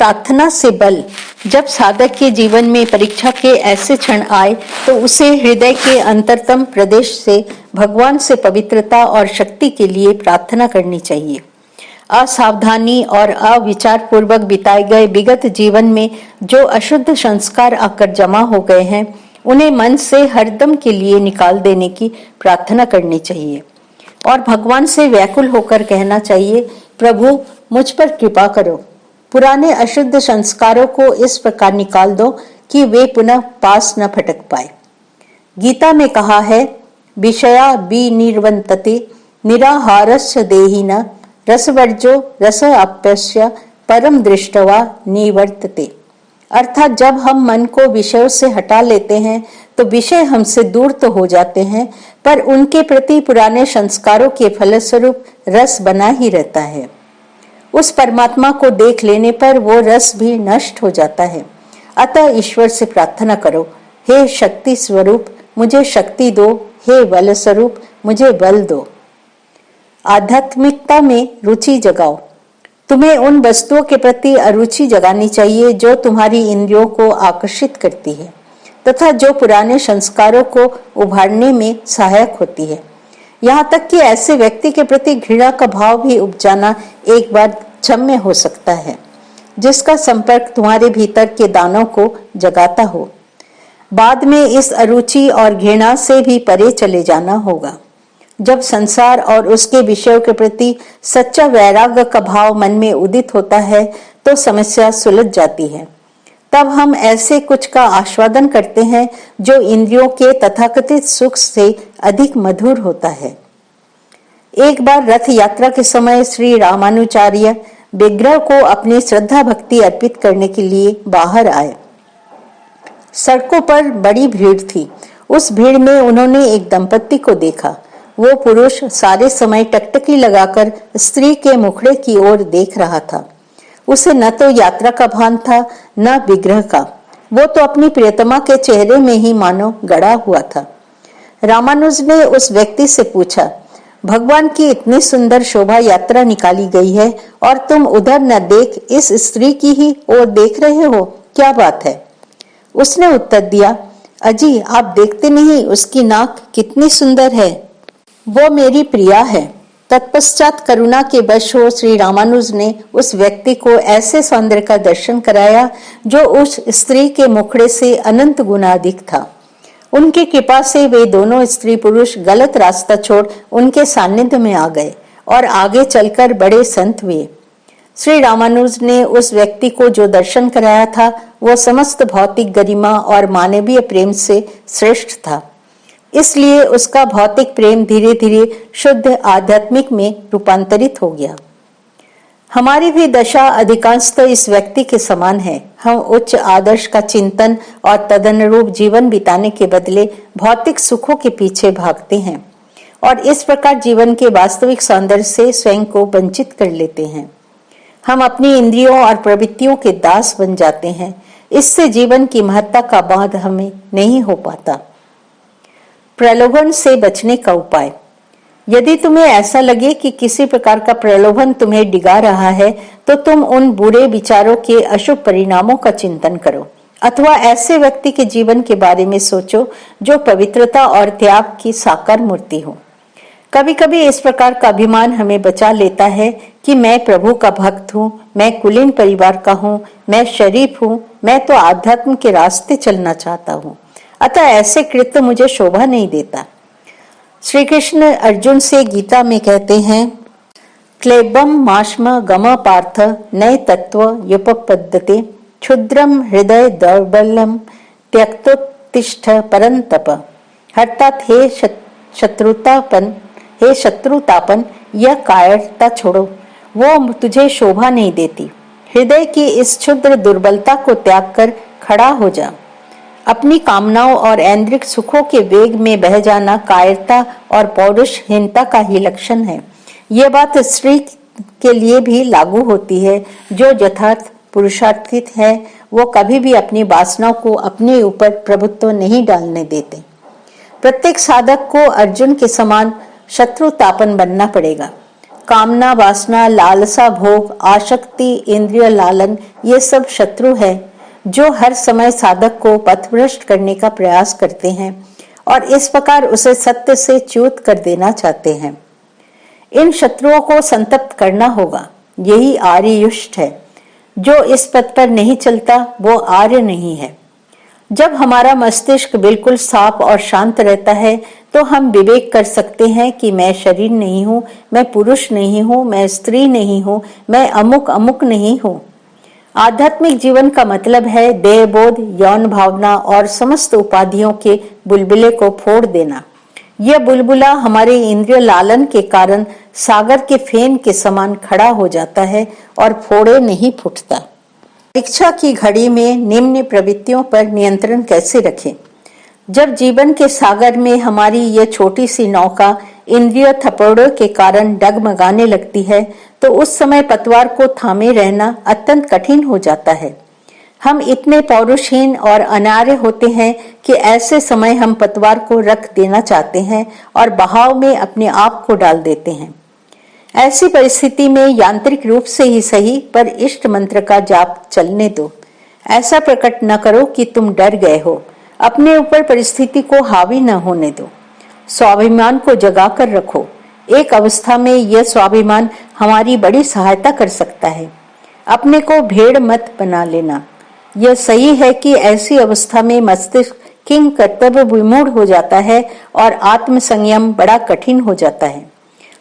प्रार्थना से बल। जब साधक के जीवन में परीक्षा के ऐसे क्षण आए तो उसे हृदय के अंतरतम प्रदेश से भगवान से पवित्रता और शक्ति के लिए प्रार्थना करनी चाहिए। असावधानी और अविचार पूर्वक बिताए गए विगत जीवन में जो अशुद्ध संस्कार आकर जमा हो गए हैं, उन्हें मन से हरदम के लिए निकाल देने की प्रार्थना करनी चाहिए और भगवान से व्याकुल होकर कहना चाहिए, प्रभु मुझ पर कृपा करो, पुराने अशुद्ध संस्कारों को इस प्रकार निकाल दो कि वे पुनः पास न फटक पाए। गीता में कहा है, विषया विनिर्वन्तते निराहारस्य देहिन रसवर्जो रस आप्यस्य परम दृष्टवा निवर्तते। अर्थात जब हम मन को विषयों से हटा लेते हैं तो विषय हमसे दूर तो हो जाते हैं, पर उनके प्रति पुराने संस्कारों के फलस्वरूप रस बना ही रहता है। उस परमात्मा को देख लेने पर वो रस भी नष्ट हो जाता है। अतः ईश्वर से प्रार्थना करो, हे शक्ति स्वरूप मुझे शक्ति दो, हे बल स्वरूप मुझे बल दो। आध्यात्मिकता में रुचि जगाओ। तुम्हें उन वस्तुओं के प्रति अरुचि जगानी चाहिए जो तुम्हारी इंद्रियों को आकर्षित करती है तथा जो पुराने संस्कारों को उभारने में सहायक होती है। यहाँ तक कि ऐसे व्यक्ति के प्रति घृणा का भाव भी उपजाना एक बार क्षम्य हो सकता है, जिसका संपर्क तुम्हारे भीतर के दानों को जगाता हो। बाद में इस अरुचि और घृणा से भी परे चले जाना होगा। जब संसार और उसके विषयों के प्रति सच्चा वैराग्य का भाव मन में उदित होता है तो समस्या सुलझ जाती है। तब हम ऐसे कुछ का आस्वादन करते हैं जो इंद्रियों के तथाकथित सुख से अधिक मधुर होता है। एक बार रथ यात्रा के समय श्री रामानुचार्य विग्रह को अपनी श्रद्धा भक्ति अर्पित करने के लिए बाहर आए। सड़कों पर बड़ी भीड़ थी। उस भीड़ में उन्होंने एक दंपत्ति को देखा। वो पुरुष सारे समय टकटकी लगाकर स्त्री के मुखड़े की ओर देख रहा था। उसे न तो यात्रा का भान था न विग्रह का। वो तो अपनी प्रियतमा के चेहरे में ही मानो गड़ा हुआ था। रामानुज ने उस व्यक्ति से पूछा, भगवान की इतनी सुंदर शोभा यात्रा निकाली गई है और तुम उधर न देख इस स्त्री की ही ओर देख रहे हो, क्या बात है? उसने उत्तर दिया, अजी आप देखते नहीं उसकी नाक कितनी सुंदर है, वो मेरी प्रिया है। तत्पश्चात करुणा के वश हो श्री रामानुज ने उस व्यक्ति को ऐसे सौंदर्य का दर्शन कराया जो उस स्त्री के मुखड़े से अनंत गुना अधिक था। उनकी कृपा से वे दोनों स्त्री पुरुष गलत रास्ता छोड़ उनके सानिध्य में आ गए और आगे चलकर बड़े संत हुए। श्री रामानुज ने उस व्यक्ति को जो दर्शन कराया था वो समस्त भौतिक गरिमा और मानवीय प्रेम से श्रेष्ठ था। इसलिए उसका भौतिक प्रेम धीरे धीरे शुद्ध आध्यात्मिक में रूपांतरित हो गया। हमारी भी दशा अधिकांशतः इस व्यक्ति के समान है। हम उच्च आदर्श का चिंतन और तदनुरूप जीवन बिताने के बदले भौतिक सुखों के पीछे भागते हैं और इस प्रकार जीवन के वास्तविक सौंदर्य से स्वयं को वंचित कर लेते हैं। हम अपनी इंद्रियों और प्रवृत्तियों के दास बन जाते हैं। इससे जीवन की महत्ता का बोध हमें नहीं हो पाता। प्रलोभन से बचने का उपाय। यदि तुम्हें ऐसा लगे कि किसी प्रकार का प्रलोभन तुम्हें डिगा रहा है तो तुम उन बुरे विचारों के अशुभ परिणामों का चिंतन करो अथवा ऐसे व्यक्ति के जीवन के बारे में सोचो जो पवित्रता और त्याग की साकार मूर्ति हो। कभी कभी इस प्रकार का अभिमान हमें बचा लेता है कि मैं प्रभु का भक्त हूँ, मैं कुलीन परिवार का हूँ, मैं शरीफ हूँ, मैं तो आध्यात्म के रास्ते चलना चाहता हूँ, अतः ऐसे कृत्य मुझे शोभा नहीं देता। श्री कृष्ण अर्जुन से गीता में कहते हैं, क्लेबम माश्म गम पार्थ नय तत्व युपपद्यते क्षुद्रम हृदय दौर्बल्यम त्यक्तोत्तिष्ठ परंतप। अर्थात हे शत्रुतापन यह कायरता छोड़ो, वो तुझे शोभा नहीं देती। हृदय की इस क्षुद्र दुर्बलता को त्याग कर खड़ा हो जा। अपनी कामनाओं और ऐन्द्रिक सुखों के वेग में बह जाना कायरता और पौरुषहीनता का ही लक्षण है। यह बात स्त्री के लिए भी लागू होती है। जो यथार्थ पुरुषार्थित है वो कभी भी अपनी वासनाओं को अपने ऊपर प्रभुत्व नहीं डालने देते। प्रत्येक साधक को अर्जुन के समान शत्रुतापन बनना पड़ेगा। कामना, वासना, लालसा, भोग, आसक्ति, इंद्रिय लालन, ये सब शत्रु है जो हर समय साधक को पथभ्रष्ट करने का प्रयास करते हैं और इस प्रकार उसे सत्य से च्युत कर देना चाहते हैं। इन शत्रुओं को संतप्त करना होगा। यही आर्ययुष्ट है। जो इस पथ पर नहीं चलता वो आर्य नहीं है। जब हमारा मस्तिष्क बिल्कुल साफ और शांत रहता है तो हम विवेक कर सकते हैं कि मैं शरीर नहीं हूँ, मैं पुरुष नहीं हूँ, मैं स्त्री नहीं हूँ, मैं अमुक अमुक नहीं हूँ। आध्यात्मिक जीवन का मतलब है देहबोध, यौन भावना और समस्त उपाधियों के बुलबुले को फोड़ देना। यह बुलबुला हमारे इंद्रिय लालन के कारण सागर के फेन के समान खड़ा हो जाता है और फोड़े नहीं फूटता। परीक्षा की घड़ी में निम्न प्रवृत्तियों पर नियंत्रण कैसे रखें? जब जीवन के सागर में हमारी यह छोटी सी नौका इंद्रिय थपड़ों के कारण डगमगाने लगती है तो उस समय पतवार को थामे रहना अत्यंत कठिन हो जाता है। हम इतने पौरुषहीन और अनार्य होते हैं कि ऐसे समय हम पतवार को रख देना चाहते हैं और बहाव में अपने आप को डाल देते हैं। ऐसी परिस्थिति में यांत्रिक रूप से ही सही पर इष्ट मंत्र का जाप चलने दो। ऐसा प्रकट न करो कि तुम डर गए हो। अपने ऊपर परिस्थिति को हावी न होने दो। स्वाभिमान को जगा कर रखो। एक अवस्था में यह स्वाभिमान हमारी बड़ी सहायता कर सकता है। अपने को भेड़ मत बना लेना। यह सही है कि ऐसी अवस्था में मस्तिष्क किंग कर्तव्य विमूढ़ हो जाता है और आत्म संयम बड़ा कठिन हो जाता है।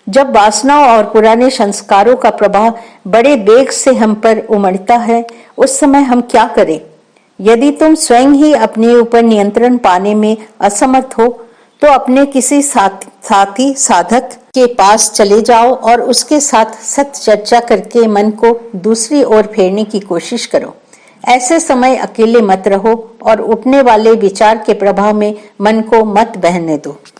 जब वासनाओं और पुराने संस्कारों का प्रभाव बड़े वेग से हम पर उमड़ता है उस समय हम क्या करें? यदि तुम स्वयं ही अपने ऊपर नियंत्रण पाने में असमर्थ हो तो अपने किसी साथी साधक के पास चले जाओ और उसके साथ सत्य चर्चा करके मन को दूसरी ओर फेरने की कोशिश करो। ऐसे समय अकेले मत रहो और उठने वाले विचार के प्रभाव में मन को मत बहने दो।